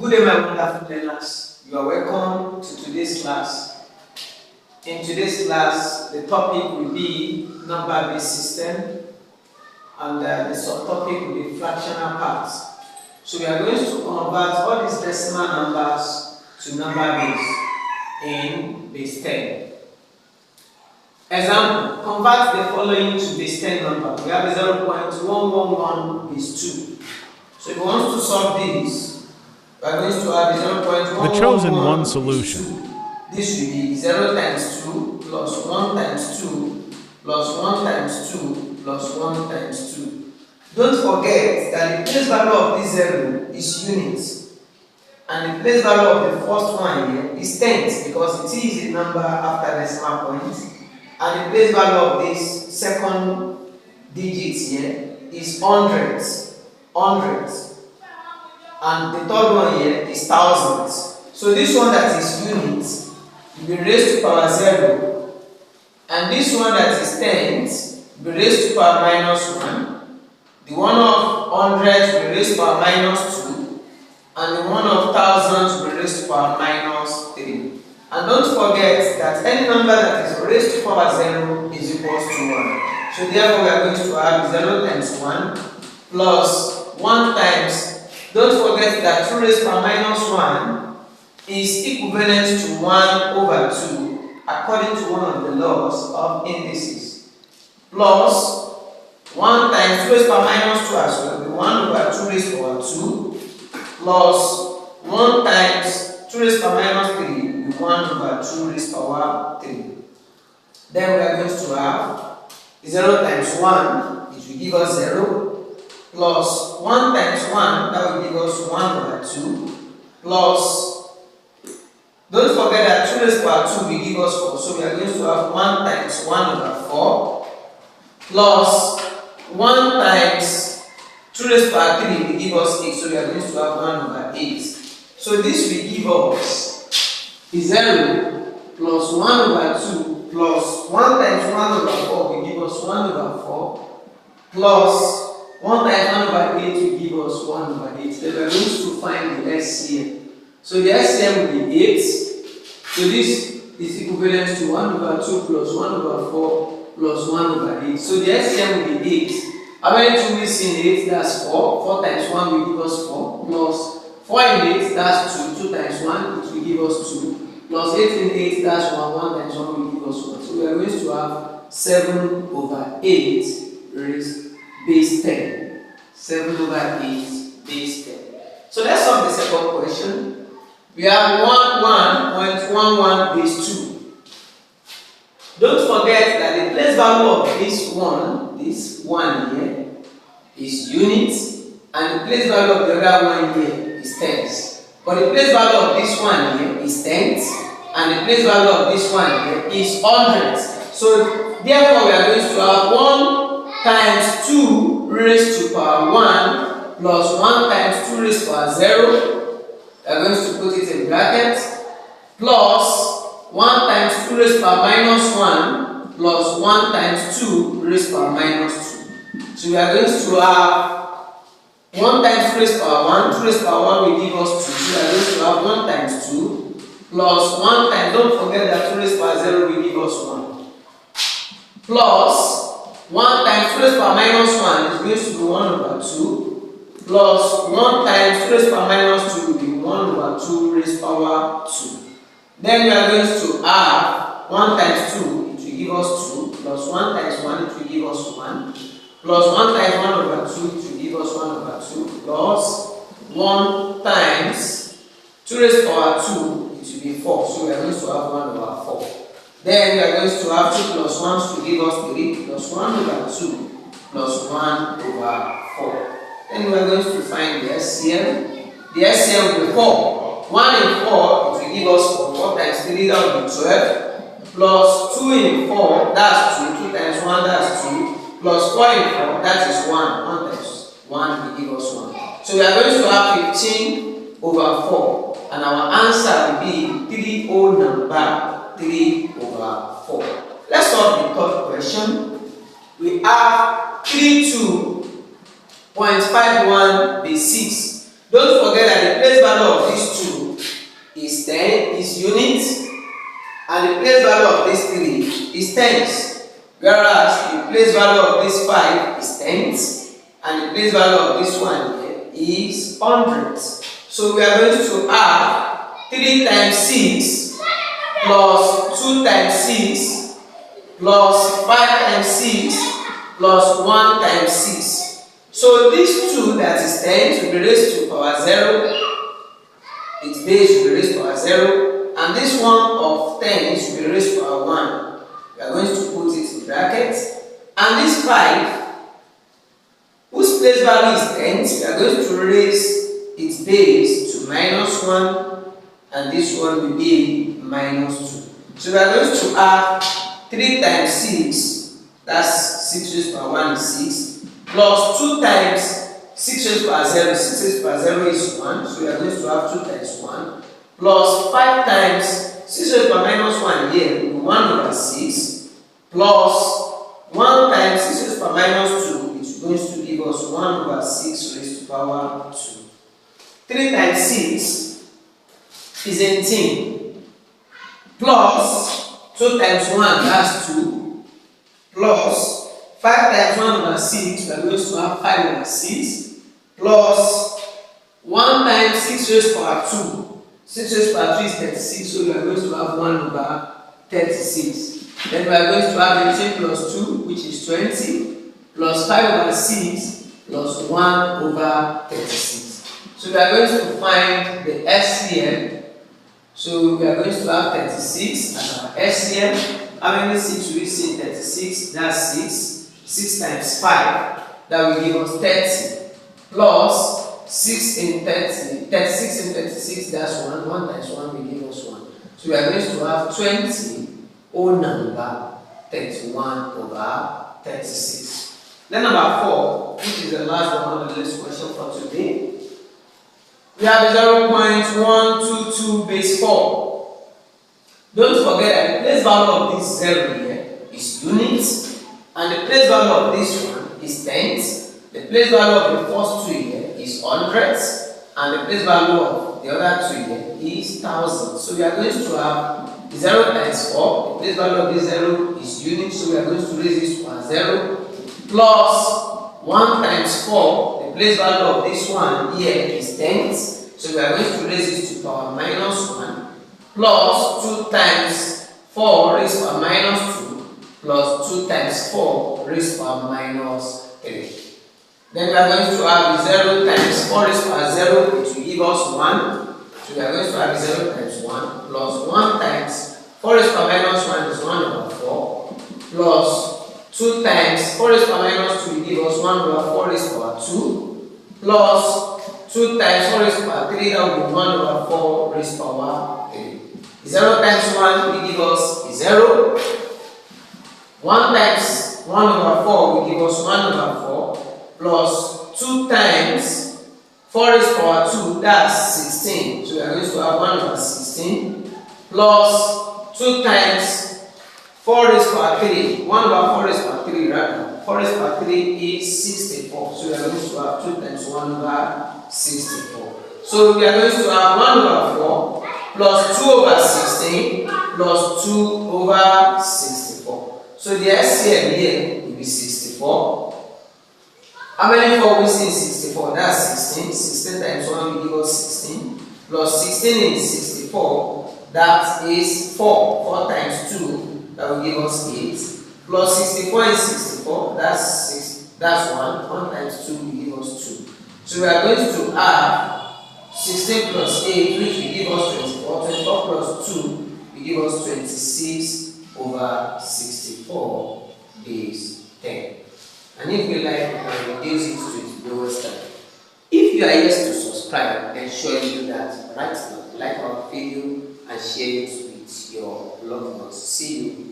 Good day, my wonderful learners. You are welcome to today's class. In today's class, the topic will be number-based system, and the subtopic will be fractional parts. So we are going to convert all these decimal numbers to number base in base 10. Example: convert the following to base 10 number. We have 0.111 base 2. So if you want to solve this, we are going to have 0.111. The chosen one solution. This will be 0 times 2 plus 1 times 2 plus 1 times 2 plus 1 times 2. Don't forget that the place value of this 0 is units, and the place value of the first one here is tenths because it is a number after decimal point, and the place value of this second digit here is hundreds, and the third one here is thousands. So this one that is units will be raised to power 0, and this one that is tenths will be raised to power minus 1. The one of hundreds will be raised to power minus 2, and the one of thousands will be raised to power minus 3. And don't forget that any number that is raised to power 0 is equals to 1. So therefore we are going to have 0 times 1 plus 1 times, don't forget that 2 raised to power minus 1 is equivalent to 1 over 2 according to one of the laws of indices, plus 1 times 2 raised to power minus 2 as well will be 1 over 2 raised to power 2 plus 1 times 2 raised to power minus 3 will be 1 over 2 raised to power 3. Then we are going to have 0 times 1, which will give us 0, plus 1 times 1, that will give us 1 over 2, plus, don't forget that 2 raised to power 2 will give us 4, so we are going to have 1 times 1 over 4, plus 1 times 2 raised to power 3 will give us 8, so we are going to have 1 over 8. So this will give us 0 plus 1 over 2 plus 1 times 1 over 4 will give us 1 over 4 plus 1 times 1 over 8 will give us 1 over 8. Then we are going to find the LCM. So the LCM will be 8. So this is equivalent to 1 over 2 plus 1 over 4 plus 1 over 8. So the LCM will be 8. How many 2 is in 8? That's 4. 4 times 1 will give us 4. Plus 4 in 8, that's 2. 2 times 1, it will give us 2. Plus 8 in 8, that's 1. 1 times 1 will give us 1. So we are going to have 7 over 8 raised base 10. 7 over 8 base 10. So let's solve the second question. We have 11.11 base 2. Don't forget that the place value of this one here is units, and the place value of the other one here is tenths. But the place value of this one here is tenths, and the place value of this one here is hundreds. So therefore we are going to have 1 times 2 raised to power 1 plus 1 times 2 raised to power 0. We are going to put it in brackets, plus 1 times 2 raised to power minus 1 plus 1 times 2 raised to power minus 2. So we are going to have 1 times 2 raised to power 1, 2 raised to power 1 will give us 2. So we are going to have 1 times 2 plus 1 times, don't forget that 2 raised to power 0 will give us 1. Plus 1 times 2 raised to power minus 1 is going to be 1 over 2. Plus 1 times 2 raised to power minus 2 will be 1 over 2 raised to power 2. Then we are going to have 1 times 2, it will give us 2. Plus 1 times 1, it will give us 1. Plus 1 times 1 over 2, it will give us 1 over 2. Plus 1 times 2 raised to power 2, it will be 4. So we are going to have 1 over 4. Then we are going to have 2 plus 1 to give us 3, plus 1 over 2, plus 1 over 4. Then we are going to find the LCM. The LCM will be 4. 1 in 4, it will give us 4. 4 times 3, that will be 12. Plus 2 in 4, that's 2. 2 times 1, that's 2. Plus 4 in 4, that is 1. 1 times 1 will give us 1. So we are going to have 15 over 4. And our answer will be 3 whole number 3 over 4. Let's solve the third question. We have 32.51 base 6. Don't forget that the place value of these 2 is 10, is units, and the place value of this 3 is tens. Whereas the place value of this 5 is tens, and the place value of this one here is hundreds. So we are going to have 3 times 6 plus 2 times 6 plus 5 times 6 plus 1 times 6. So this 2 that is 10 will be raised to power 0. Its base will be raised to power 0. And this one of 10 will be raised to power 1. We are going to put it in brackets. And this 5, whose place value is 10, we are going to raise its base to minus 1. And this one will be minus 2. So we are going to have 3 times 6, that's 6 raised to power 1 is 6, plus 2 times 6 raised to power 0, 6 raised to power 0 is 1, so we are going to have 2 times 1, plus 5 times 6 raised to power minus 1 here will be 1 over 6, plus 1 times 6 raised to power minus 2, which is going to give us 1 over 6 raised to power 2. 3 times 6 is 18, plus 2 times 1, that's 2, plus 5 times 1 over 6, we are going to have 5 over 6, plus 1 times 6 raised to power 2. 6 raised to power 2 is 36, so we are going to have 1 over 36. Then we are going to have 18 plus 2, which is 20, plus 5 over 6, plus 1 over 36. So we are going to find the SCM. So we are going to have 36 as our SCM. How many 6 will we see in 36? That's 6. 6 times 5, that will give us 30. Plus 6 in 30. 36 in 36, that's 1. 1 times 1 will give us 1. So we are going to have 20 whole number 31 over 36. Then number 4, which is the last one of the last question for today. We have 0.122 base 4. Don't forget that the place value of this 0 here is units, and the place value of this one is tens. The place value of the first 2 here is hundreds, and the place value of the other 2 here is thousands. So we are going to have 0 times 4. The place value of this 0 is units, so we are going to raise this to a 0, plus 1 times 4. The place value of this one here is tens, so we are going to raise this to power minus 1, plus 2 times 4 raised to power minus 2, plus 2 times 4 raised to power minus 3. Then we are going to have 0 times 4 raised to power 0, which will give us 1. So we are going to have 0 times 1, plus 1 times 4 raised to power minus 1 is 1 over 4, plus 2 times 4 raised to power minus 2 will give us 1 over 4 raised to power 2, plus 2 times 4 raised to power 3, that will be 1 over 4 raised to power 3. 0 times 1 will give us 0. 1 times 1 over 4 will give us 1 over 4, plus 2 times 4 raised to power 2, that's 16. So we are going to have 1 over 16, plus 2 times 4 raised to power 3. 1 over 4 raised to power 3, rather. 4 raised to power 3 is 64. So we are going to have 2 times 1 over 64. So we are going to have 1 over 4 plus 2 over 16 plus 2 over 64. So the SCM here will be 64. How many 4 we see in 64? That's 16. 16 times 1 will give us 16. Plus 16 in 64, that is 4. 4 times 2, that will give us 8. Plus 64 in 64, that's 6. That's 1. 1 times 2 will give us 2. So we are going to have 16 plus 8, which will give us 24. 24 plus 2 will give us 26 over 64 base 10. And if we like, we can reduce it to its lowest time. If you are yet to subscribe, then surely do that right now. Like our video and share it with your loved ones. See you